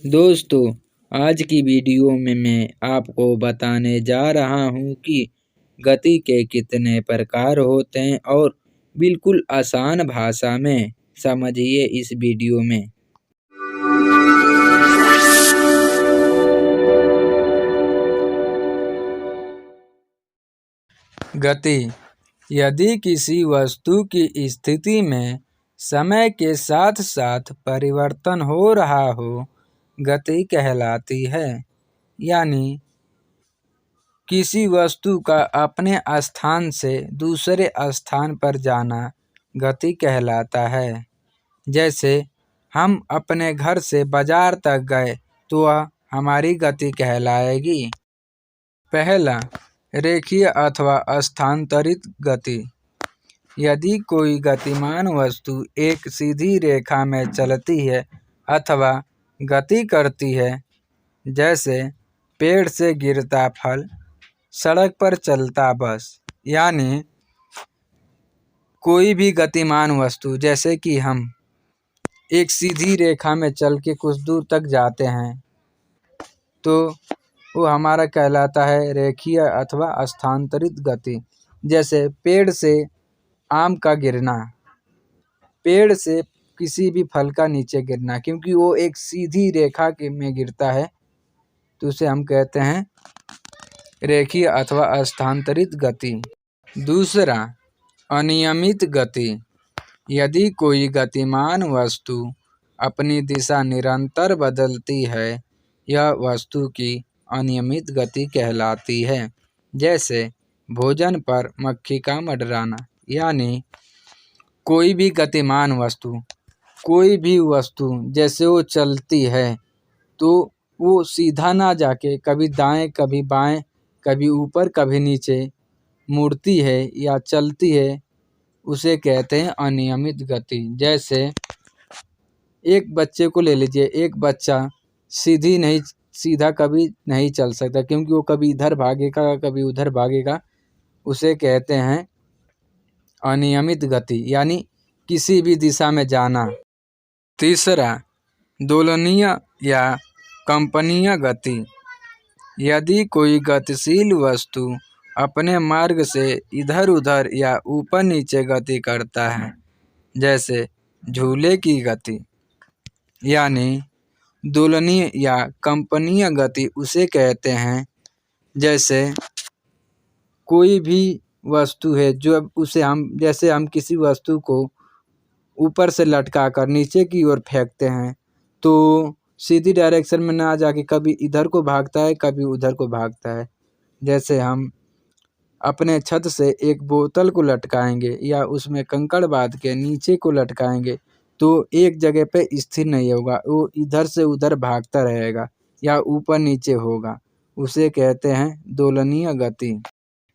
दोस्तों, आज की वीडियो में मैं आपको बताने जा रहा हूँ कि गति के कितने प्रकार होते हैं और बिल्कुल आसान भाषा में समझिए इस वीडियो में। गति यदि किसी वस्तु की स्थिति में समय के साथ साथ परिवर्तन हो रहा हो, गति कहलाती है। यानी किसी वस्तु का अपने स्थान से दूसरे स्थान पर जाना गति कहलाता है। जैसे हम अपने घर से बाजार तक गए तो वह हमारी गति कहलाएगी। पहला, रेखीय अथवा स्थानांतरित गति। यदि कोई गतिमान वस्तु एक सीधी रेखा में चलती है अथवा गति करती है, जैसे पेड़ से गिरता फल, सड़क पर चलता बस, यानी कोई भी गतिमान वस्तु, जैसे कि हम एक सीधी रेखा में चल के कुछ दूर तक जाते हैं तो वो हमारा कहलाता है रेखीय अथवा स्थानांतरित गति। जैसे पेड़ से आम का गिरना, पेड़ से किसी भी फल का नीचे गिरना, क्योंकि वो एक सीधी रेखा में गिरता है तो उसे हम कहते हैं रेखीय अथवा स्थानांतरित गति। दूसरा, अनियमित गति। यदि कोई गतिमान वस्तु अपनी दिशा निरंतर बदलती है, यह वस्तु की अनियमित गति कहलाती है। जैसे भोजन पर मक्खी का मंडराना। यानी कोई भी गतिमान वस्तु, कोई भी वस्तु जैसे वो चलती है तो वो सीधा ना जाके कभी दाएं कभी बाएं, कभी ऊपर कभी नीचे मुड़ती है या चलती है, उसे कहते हैं अनियमित गति। जैसे एक बच्चे को ले लीजिए, एक बच्चा सीधा कभी नहीं चल सकता, क्योंकि वो कभी इधर भागेगा कभी उधर भागेगा, उसे कहते हैं अनियमित गति, यानी किसी भी दिशा में जाना। तीसरा, दोलनीय या कंपनीय गति। यदि कोई गतिशील वस्तु अपने मार्ग से इधर उधर या ऊपर नीचे गति करता है, जैसे झूले की गति, यानी दोलनीय या कंपनीय गति उसे कहते हैं। जैसे कोई भी वस्तु है जो जैसे हम किसी वस्तु को ऊपर से लटका कर नीचे की ओर फेंकते हैं तो सीधी डायरेक्शन में ना जाके कभी इधर को भागता है कभी उधर को भागता है। जैसे हम अपने छत से एक बोतल को लटकाएंगे या उसमें कंकड़ बांध के नीचे को लटकाएंगे तो एक जगह पे स्थिर नहीं होगा, वो इधर से उधर भागता रहेगा या ऊपर नीचे होगा, उसे कहते हैं दोलनीय गति।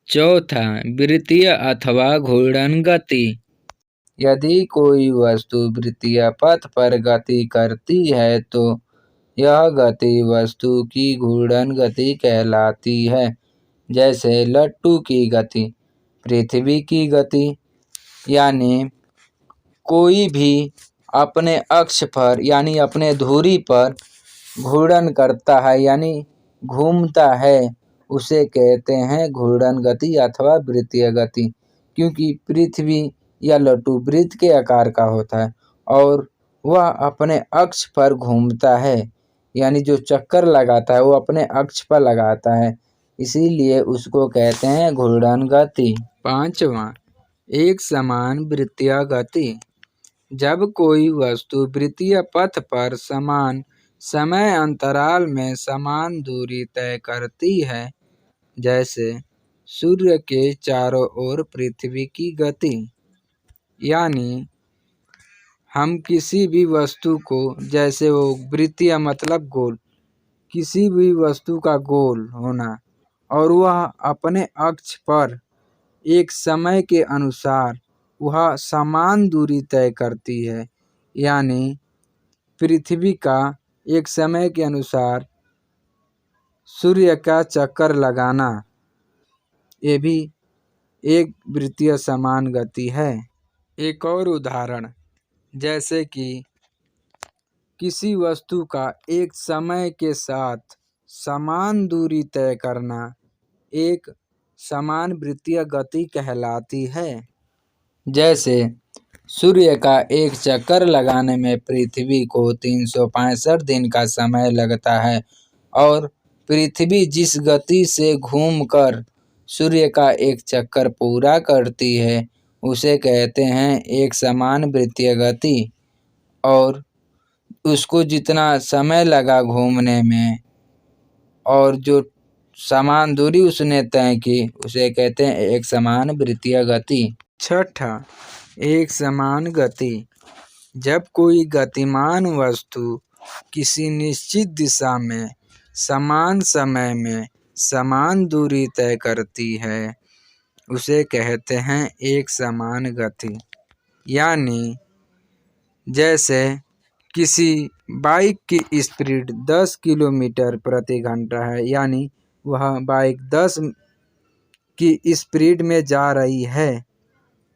चौथा, वृत्तीय अथवा घूर्णन गति। यदि कोई वस्तु वृत्तीय पथ पर गति करती है तो यह गति वस्तु की घूर्णन गति कहलाती है। जैसे लट्टू की गति, पृथ्वी की गति, यानी कोई भी अपने अक्ष पर यानी अपने धुरी पर घूर्णन करता है यानी घूमता है, उसे कहते हैं घूर्णन गति अथवा वृत्तीय गति। क्योंकि पृथ्वी या लट्टू वृत्त के आकार का होता है और वह अपने अक्ष पर घूमता है, यानी जो चक्कर लगाता है वो अपने अक्ष पर लगाता है, इसीलिए उसको कहते हैं घूर्णन गति। पांचवा, एक समान वृत्तीय गति। जब कोई वस्तु वृत्तीय पथ पर समान समय अंतराल में समान दूरी तय करती है, जैसे सूर्य के चारों ओर पृथ्वी की गति, यानी हम किसी भी वस्तु को, जैसे वो वृत्तीय मतलब गोल, किसी भी वस्तु का गोल होना और वह अपने अक्ष पर एक समय के अनुसार वह समान दूरी तय करती है, यानी पृथ्वी का एक समय के अनुसार सूर्य का चक्कर लगाना, ये भी एक वृत्तीय समान गति है। एक और उदाहरण, जैसे कि किसी वस्तु का एक समय के साथ समान दूरी तय करना एक समान वृत्तीय गति कहलाती है। जैसे सूर्य का एक चक्कर लगाने में पृथ्वी को 365 दिन का समय लगता है और पृथ्वी जिस गति से घूमकर सूर्य का एक चक्कर पूरा करती है उसे कहते हैं एक समान वृत्तीय गति। और उसको जितना समय लगा घूमने में और जो समान दूरी उसने तय की उसे कहते हैं एक समान वृत्तीय गति। छठा, एक समान गति। जब कोई गतिमान वस्तु किसी निश्चित दिशा में समान समय में समान दूरी तय करती है उसे कहते हैं एक समान गति। यानी जैसे किसी बाइक की स्पीड 10 किलोमीटर प्रति घंटा है, यानी वह बाइक 10 की स्पीड में जा रही है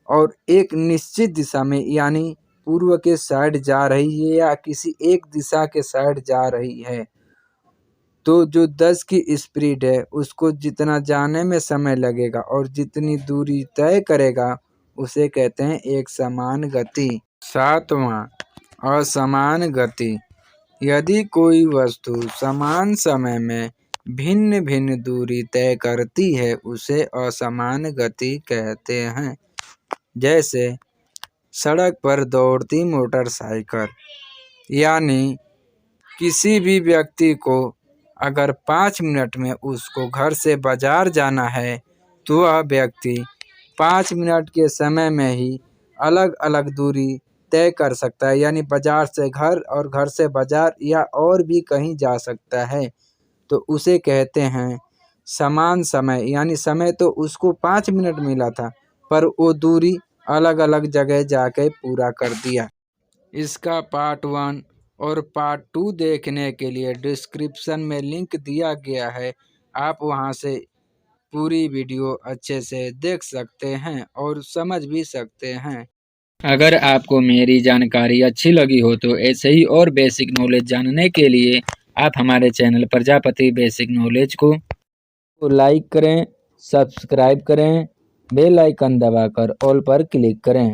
और एक निश्चित दिशा में यानी पूर्व के साइड जा रही है या किसी एक दिशा के साइड जा रही है, तो जो 10 की स्पीड है उसको जितना जाने में समय लगेगा और जितनी दूरी तय करेगा उसे कहते हैं एक समान गति। सातवां, असमान गति। यदि कोई वस्तु समान समय में भिन्न भिन्न दूरी तय करती है उसे असमान गति कहते हैं। जैसे सड़क पर दौड़ती मोटरसाइकिल, यानी किसी भी व्यक्ति को अगर 5 मिनट में उसको घर से बाजार जाना है तो वह व्यक्ति 5 मिनट के समय में ही अलग अलग दूरी तय कर सकता है, यानी बाजार से घर और घर से बाजार या और भी कहीं जा सकता है, तो उसे कहते हैं समान समय। यानी समय तो उसको 5 मिनट मिला था पर वो दूरी अलग अलग जगह जाके पूरा कर दिया। इसका पार्ट 1 और पार्ट 2 देखने के लिए डिस्क्रिप्शन में लिंक दिया गया है, आप वहां से पूरी वीडियो अच्छे से देख सकते हैं और समझ भी सकते हैं। अगर आपको मेरी जानकारी अच्छी लगी हो तो ऐसे ही और बेसिक नॉलेज जानने के लिए आप हमारे चैनल प्रजापति बेसिक नॉलेज को लाइक करें, सब्सक्राइब करें, बेल आइकन दबाकर ऑल पर क्लिक करें।